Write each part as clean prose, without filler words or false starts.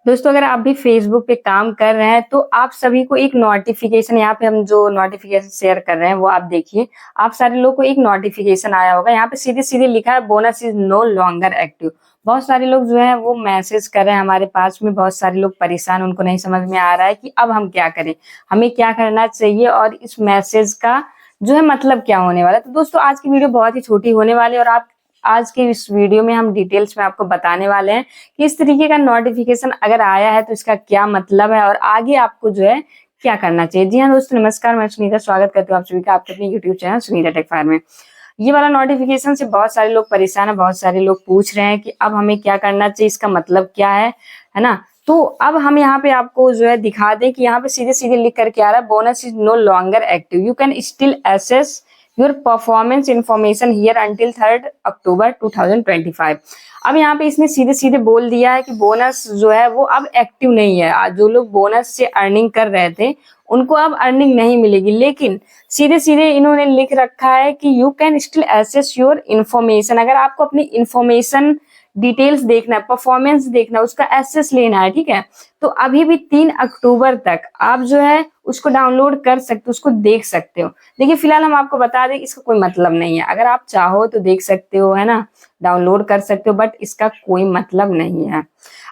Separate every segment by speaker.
Speaker 1: दोस्तों अगर आप भी फेसबुक पे काम कर रहे हैं तो आप सभी को एक नोटिफिकेशन यहाँ पे हम जो नोटिफिकेशन शेयर कर रहे हैं वो आप देखिए। आप सारे लोग को एक नोटिफिकेशन आया होगा, यहाँ पे सीधे सीधे लिखा है bonus is no longer active. बहुत सारे लोग जो है वो मैसेज कर रहे हैं हमारे पास में, बहुत सारे लोग परेशान, उनको नहीं समझ में आ रहा है कि अब हम क्या करें, हमें क्या करना चाहिए और इस मैसेज का जो है मतलब क्या होने वाला है। तो दोस्तों आज की वीडियो बहुत ही छोटी होने वाली है और आप आज के इस वीडियो में हम डिटेल्स में आपको बताने वाले हैं कि इस तरीके का नोटिफिकेशन अगर आया है तो इसका क्या मतलब है और आगे आपको जो है क्या करना चाहिए। जी हाँ दोस्तों, नमस्कार, मैं सुनीता स्वागत करती हूँ आप सभी का आपके अपने YouTube channel Sunita Tech Fire में। ये वाला नोटिफिकेशन से बहुत सारे लोग परेशान है, बहुत सारे लोग पूछ रहे हैं कि अब हमें क्या करना चाहिए, इसका मतलब क्या है ना। तो अब हम यहाँ पे आपको जो है दिखा दें कि यहाँ पे सीधे सीधे लिख करके आ रहा है bonus is no longer active, you can still access your performance information here until 3 October 2025। अब यहाँ पे इसने सीधे सीधे बोल दिया है कि बोनस जो है वो अब एक्टिव नहीं है। आज जो लोग बोनस से अर्निंग कर रहे थे उनको अब अर्निंग नहीं मिलेगी, लेकिन सीधे सीधे इन्होंने लिख रखा है कि you can still access your information. अगर आपको अपनी इन्फॉर्मेशन डिटेल्स देखना है, परफॉर्मेंस देखना है, उसका एसेस लेना है, ठीक है, तो अभी भी 3 अक्टूबर तक आप जो है उसको डाउनलोड कर सकते हो, उसको देख सकते हो। देखिए फिलहाल हम आपको बता दें इसका कोई मतलब नहीं है, अगर आप चाहो तो देख सकते हो, है ना, डाउनलोड कर सकते हो, बट इसका कोई मतलब नहीं है।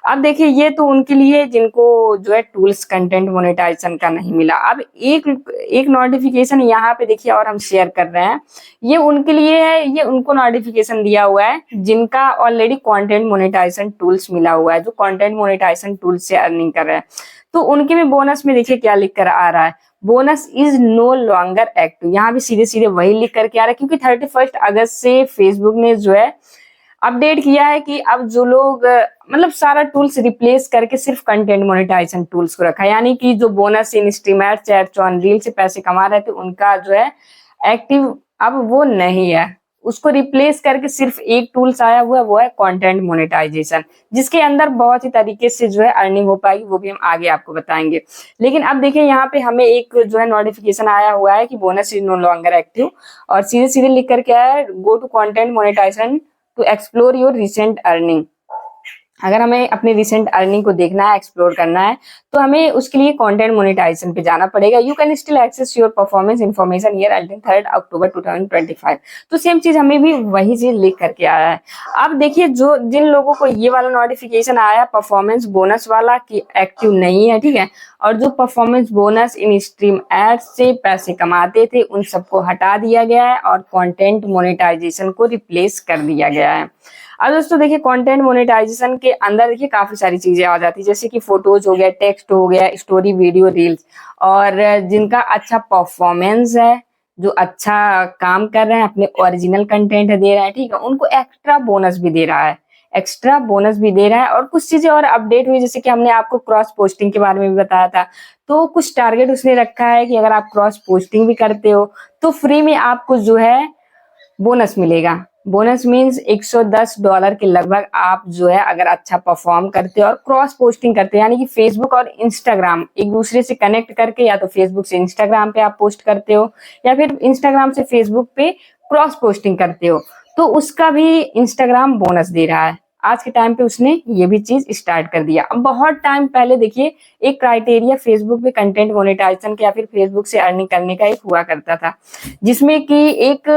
Speaker 1: अब देखिए ये तो उनके लिए जिनको जो है टूल्स कंटेंट मोनेटाइजेशन का नहीं मिला। अब एक एक नोटिफिकेशन यहाँ पे देखिए और हम शेयर कर रहे हैं, ये उनके लिए है, ये उनको नोटिफिकेशन दिया हुआ है जिनका ऑलरेडी कंटेंट मोनेटाइजेशन टूल्स मिला हुआ है, जो कंटेंट मोनेटाइजेशन टूल्स से अर्निंग कर रहे हैं। तो उनके में बोनस में देखिए क्या लिख कर आ रहा है, bonus is no longer active. यहाँ भी सीधे सीधे वही लिख करके आ रहा है, क्योंकि 31 अगस्त से फेसबुक ने जो है अपडेट किया है कि अब जो लोग मतलब सारा टूल्स रिप्लेस करके सिर्फ कंटेंट मोनेटाइजेशन टूल्स को रखा है, यानी कि जो bonus in stream add, chat, on reel से पैसे कमा रहे थे उनका जो है एक्टिव अब वो नहीं है, उसको रिप्लेस करके सिर्फ एक टूल्स आया हुआ है, वो है कंटेंट मोनेटाइजेशन, जिसके अंदर बहुत ही तरीके से जो है अर्निंग हो पाएगी, वो भी हम आगे आपको बताएंगे। लेकिन अब देखिए यहाँ पे हमें एक जो है नोटिफिकेशन आया हुआ है कि bonus is no longer active, और सीधे सीधे लिख कर क्या है, go to content monetisation to explore your recent earning. अगर हमें अपने रिसेंट अर्निंग को देखना है, एक्सप्लोर करना है, तो हमें उसके लिए कंटेंट मोनेटाइजेशन पे जाना पड़ेगा। You can still access your performance information here until 3 October 2025। तो सेम चीज हमें भी वही चीज लिख करके आया है। अब देखिए जो जिन लोगों को ये वाला नोटिफिकेशन आया परफॉर्मेंस बोनस वाला कि एक्टिव नहीं है, ठीक है, और जो परफॉर्मेंस बोनस इन स्ट्रीम एड से पैसे कमाते थे उन सबको हटा दिया गया है और कंटेंट मोनेटाइजेशन को रिप्लेस कर दिया गया है। अब दोस्तों देखिए कंटेंट मोनेटाइजेशन के अंदर देखिए काफी सारी चीजें आ जाती है, जैसे कि फोटोज हो गया, टेक्स्ट हो गया, स्टोरी, वीडियो, रील्स, और जिनका अच्छा परफॉर्मेंस है, जो अच्छा काम कर रहे हैं, अपने ओरिजिनल कंटेंट दे रहे हैं, ठीक है, उनको एक्स्ट्रा बोनस भी दे रहा है, एक्स्ट्रा बोनस भी दे रहा है। और कुछ चीजें और अपडेट हुई, जैसे कि हमने आपको क्रॉस पोस्टिंग के बारे में भी बताया था, तो कुछ टारगेट उसने रखा है कि अगर आप क्रॉस पोस्टिंग भी करते हो तो फ्री में आपको जो है बोनस मिलेगा। बोनस मीन्स $110 के लगभग आप जो है अगर अच्छा परफॉर्म करते हो और क्रॉस पोस्टिंग करते हो, यानी कि फेसबुक और इंस्टाग्राम एक दूसरे से कनेक्ट करके, या तो फेसबुक से इंस्टाग्राम पे आप पोस्ट करते हो या फिर इंस्टाग्राम से फेसबुक पे क्रॉस पोस्टिंग करते हो, तो उसका भी इंस्टाग्राम बोनस दे रहा है। आज के टाइम पे उसने ये भी चीज स्टार्ट कर दिया। अब बहुत टाइम पहले देखिए एक क्राइटेरिया फेसबुक पे कंटेंट मोनेटाइजेशन के या फिर फेसबुक से अर्निंग करने का एक हुआ करता था, जिसमें कि एक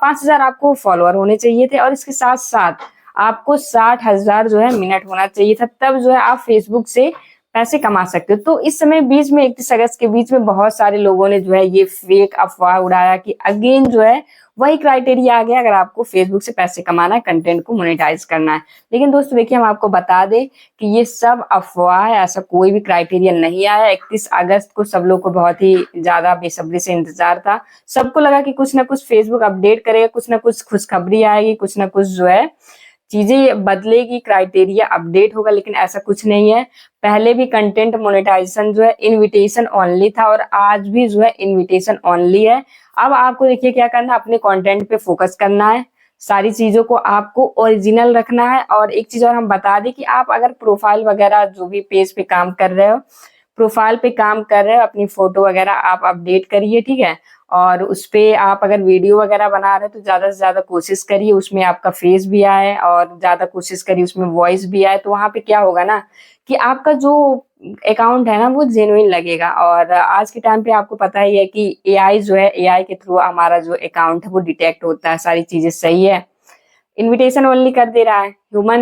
Speaker 1: 5,000 आपको फॉलोअर होने चाहिए थे और इसके साथ साथ आपको 60,000 जो है मिनट होना चाहिए था, तब जो है आप फेसबुक से पैसे कमा सकते हो। तो इस समय बीच में 31 अगस्त के बीच में बहुत सारे लोगों ने जो है ये फेक अफवाह उड़ाया कि अगेन जो है वही क्राइटेरिया आ गया अगर आपको फेसबुक से पैसे कमाना है, कंटेंट को मोनेटाइज करना है। लेकिन दोस्तों देखिए हम आपको बता दें कि ये सब अफवाह है, ऐसा कोई भी क्राइटेरिया नहीं आया। 31 अगस्त को सब लोग को बहुत ही ज्यादा बेसब्री से इंतजार था, सबको लगा कि कुछ ना कुछ फेसबुक अपडेट करेगा, कुछ ना कुछ खुशखबरी आएगी, कुछ ना कुछ जो है चीजें बदलेगी, क्राइटेरिया अपडेट होगा, लेकिन ऐसा कुछ नहीं है। पहले भी कंटेंट मोनेटाइजेशन जो है इनविटेशन ओनली था और आज भी जो है इनविटेशन ओनली है। अब आपको देखिए क्या करना है, अपने कंटेंट पे फोकस करना है, सारी चीजों को आपको ओरिजिनल रखना है। और एक चीज और हम बता दें कि आप अगर प्रोफाइल वगैरह जो भी पेज पे काम कर रहे हो, प्रोफाइल पे काम कर रहे हो, अपनी फोटो वगैरह आप अपडेट करिए, ठीक है, और उस पे आप अगर वीडियो वगैरह बना रहे हैं तो ज्यादा से ज्यादा कोशिश करिए उसमें आपका फेस भी आए और ज्यादा कोशिश करिए उसमें वॉइस भी आए। तो वहां पे क्या होगा ना कि आपका जो अकाउंट है ना वो जेन्युइन लगेगा। और आज के टाइम पे आपको पता ही है कि एआई जो है, एआई के थ्रू हमारा जो अकाउंट है वो डिटेक्ट होता है, सारी चीज़ें सही है। इन्विटेशन ओनली कर दे रहा है।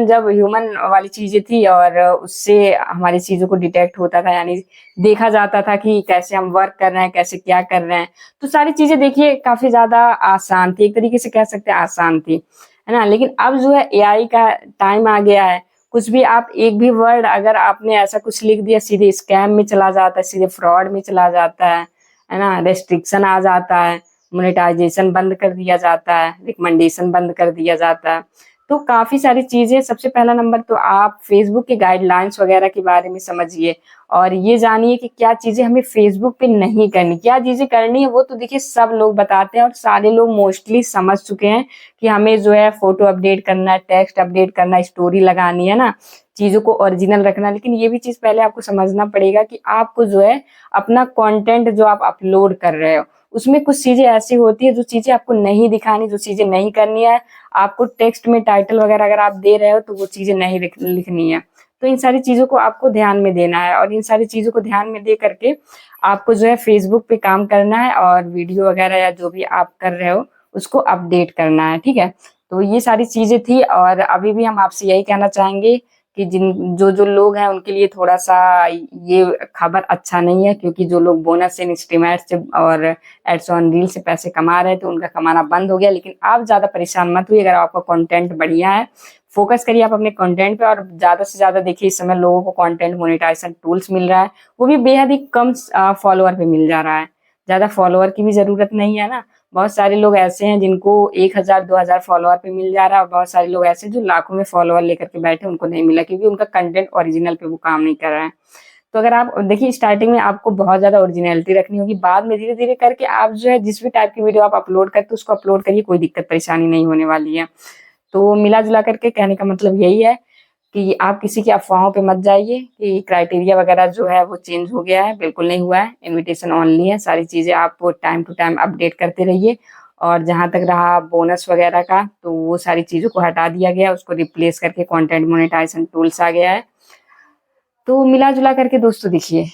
Speaker 1: जब ह्यूमन वाली चीज़ें थी और उससे हमारी चीज़ों को डिटेक्ट होता था, यानी देखा जाता था कि कैसे हम वर्क कर रहे हैं, कैसे क्या कर रहे हैं। तो सारी चीज़ें देखिए काफ़ी ज़्यादा आसान थी, एक तरीके से कह सकते हैं आसान थी, है ना? लेकिन अब जो है एआई का टाइम आ गया है। कुछ भी आप एक भी वर्ड अगर आपने ऐसा कुछ लिख दिया, सीधे स्कैम में चला जाता है, सीधे फ्रॉड में चला जाता है ना? रेस्ट्रिक्शन आ जाता है, मोनेटाइजेशन बंद कर दिया जाता है, रिकमेंडेशन बंद कर दिया जाता है। तो काफ़ी सारी चीज़ें, सबसे पहला नंबर तो आप फ़ेसबुक के गाइडलाइंस वगैरह के बारे में समझिए और ये जानिए कि क्या चीज़ें हमें फ़ेसबुक पे नहीं करनी, क्या चीज़ें करनी है वो तो देखिए सब लोग बताते हैं और सारे लोग मोस्टली समझ चुके हैं कि हमें जो है फ़ोटो अपडेट करना है, टेक्स्ट अपडेट करना है, स्टोरी लगानी है ना, चीज़ों को ओरिजिनल रखना है। लेकिन ये भी चीज़ पहले आपको समझना पड़ेगा कि आपको जो है अपना कंटेंट जो आप अपलोड कर रहे हो, उसमें कुछ चीज़ें ऐसी होती है जो चीज़ें आपको नहीं दिखानी, जो चीज़ें नहीं करनी है। आपको टेक्स्ट में टाइटल वगैरह अगर आप दे रहे हो तो वो चीज़ें नहीं लिखनी है। तो इन सारी चीज़ों को आपको ध्यान में देना है और इन सारी चीज़ों को ध्यान में दे करके आपको जो है फ़ेसबुक पे काम करना है और वीडियो वगैरह या जो भी आप कर रहे हो उसको अपडेट करना है, ठीक है? तो ये सारी चीज़ें थी और अभी भी हम आपसे यही कहना चाहेंगे कि जो लोग हैं उनके लिए थोड़ा-सा ये खबर अच्छा नहीं है, क्योंकि जो लोग बोनस से, इंस्टीमेट से और एड्स ऑन रील से पैसे कमा रहे थे, तो उनका कमाना बंद हो गया। लेकिन आप ज़्यादा परेशान मत होइए, अगर आपका कंटेंट बढ़िया है, फ़ोकस करिए आप अपने कंटेंट पे और ज़्यादा से ज़्यादा देखिए इस समय लोगों को कंटेंट मोनेटाइजेशन टूल्स मिल रहा है, वो भी बेहद ही कम फॉलोवर पे मिल जा रहा है। ज़्यादा फॉलोवर की भी ज़रूरत नहीं है ना। बहुत सारे लोग ऐसे हैं जिनको 1000 2000 फॉलोवर पे मिल जा रहा है और बहुत सारे लोग ऐसे हैं जो लाखों में फॉलोवर लेकर के बैठे, उनको नहीं मिला क्योंकि उनका कंटेंट ओरिजिनल पे वो काम नहीं कर रहा है। तो अगर आप देखिए स्टार्टिंग में आपको बहुत ज़्यादा ओरिजिनैलिटी रखनी होगी, बाद में धीरे-धीरे करके आप जो है जिस भी टाइप की वीडियो आप अपलोड करते हो उसको अपलोड करिए, कोई दिक्कत परेशानी नहीं होने वाली है। तो मिला-जुला करके कहने का मतलब यही है कि आप किसी की अफ़वाहों पे मत जाइए कि क्राइटेरिया वगैरह जो है वो चेंज हो गया है, बिल्कुल नहीं हुआ है, इन्विटेशन ओनली है, सारी चीज़ें आप टाइम टू टाइम अपडेट करते रहिए। और जहाँ तक रहा बोनस वगैरह का, तो वो सारी चीज़ों को हटा दिया गया है, उसको रिप्लेस करके कंटेंट मोनेटाइजेशन टूल्स आ गया है। तो मिला-जुला करके दोस्तों देखिए,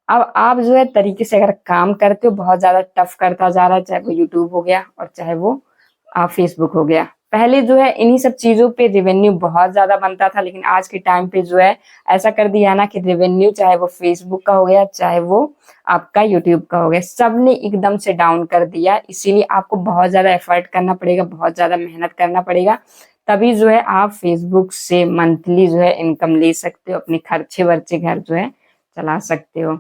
Speaker 1: अब आप जो है तरीके से अगर काम करते हो, बहुत ज़्यादा टफ करता जा रहा है, चाहे वो यूट्यूब हो गया और चाहे वो फेसबुक हो गया। पहले जो है इन्हीं सब चीज़ों पे रेवेन्यू बहुत ज़्यादा बनता था, लेकिन आज के टाइम पे जो है ऐसा कर दिया है ना कि रेवेन्यू चाहे वो फेसबुक का हो गया, चाहे वो आपका यूट्यूब का हो गया, सबने एकदम से डाउन कर दिया। इसीलिए आपको बहुत ज़्यादा एफर्ट करना पड़ेगा, बहुत ज़्यादा मेहनत करना पड़ेगा, तभी जो है आप फेसबुक से मंथली जो है इनकम ले सकते हो, अपने खर्चे-वर्चे घर जो है चला सकते हो।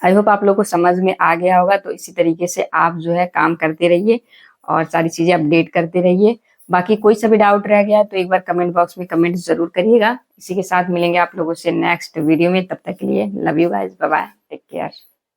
Speaker 1: आई होप आप लोग को समझ में आ गया होगा, तो इसी तरीके से आप जो है काम करते रहिए और सारी चीज़ें अपडेट करते रहिए। बाकी कोई सा भी डाउट रह गया तो एक बार कमेंट बॉक्स में कमेंट ज़रूर करिएगा। इसी के साथ मिलेंगे आप लोगों से नेक्स्ट वीडियो में, तब तक के लिए love you guys, bye bye, take care.